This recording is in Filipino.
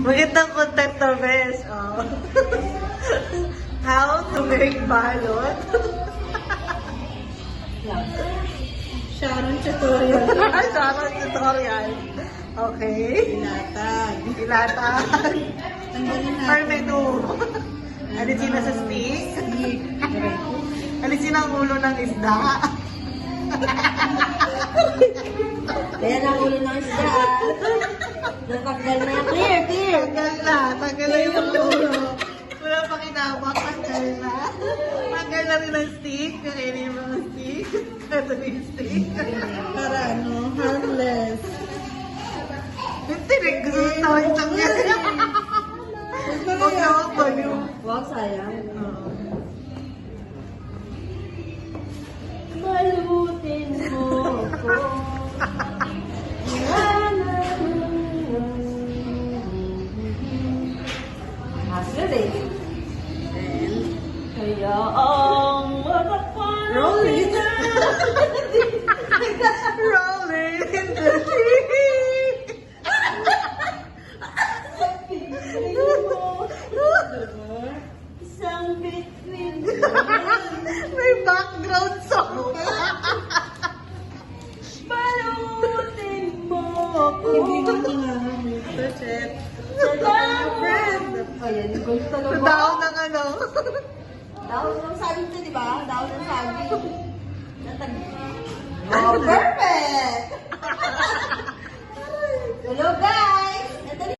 Magandang content to, Bes. Oh. How to make balot. Sharon tutorial. Sharon tutorial. Okay. Ilatag. Ilatag. Tanggalin natin. Parmenu. Alisin na sa stick. Alisin ang ulo ng isda. Kaya na ulo ng isda. Napagdal na yan. Clear, clear. Tanggal na. Tanggal na yung ulo. Wala pa kinabak. Tanggal na. Tanggal na rin ang stick. Kakainin mo ang stick. Ito yung stick. Para ano, harmless. Hindi rin. Gusto mo tawag tanggal. Huwag na ako baliw. Wow, sayang. Malutin mo ko. Hasil eh. Kaya ang marapan Rolling. Rolling in the sea. isang bituin. May background song. Malutin mo ko. Hindi ko nangahamit. Chet. Friend. Ayan, yung gold Sa talaga. daon ng ano. Daon ng saging to, di ba? Daon ng saging. Oh, perfect! Hello, guys!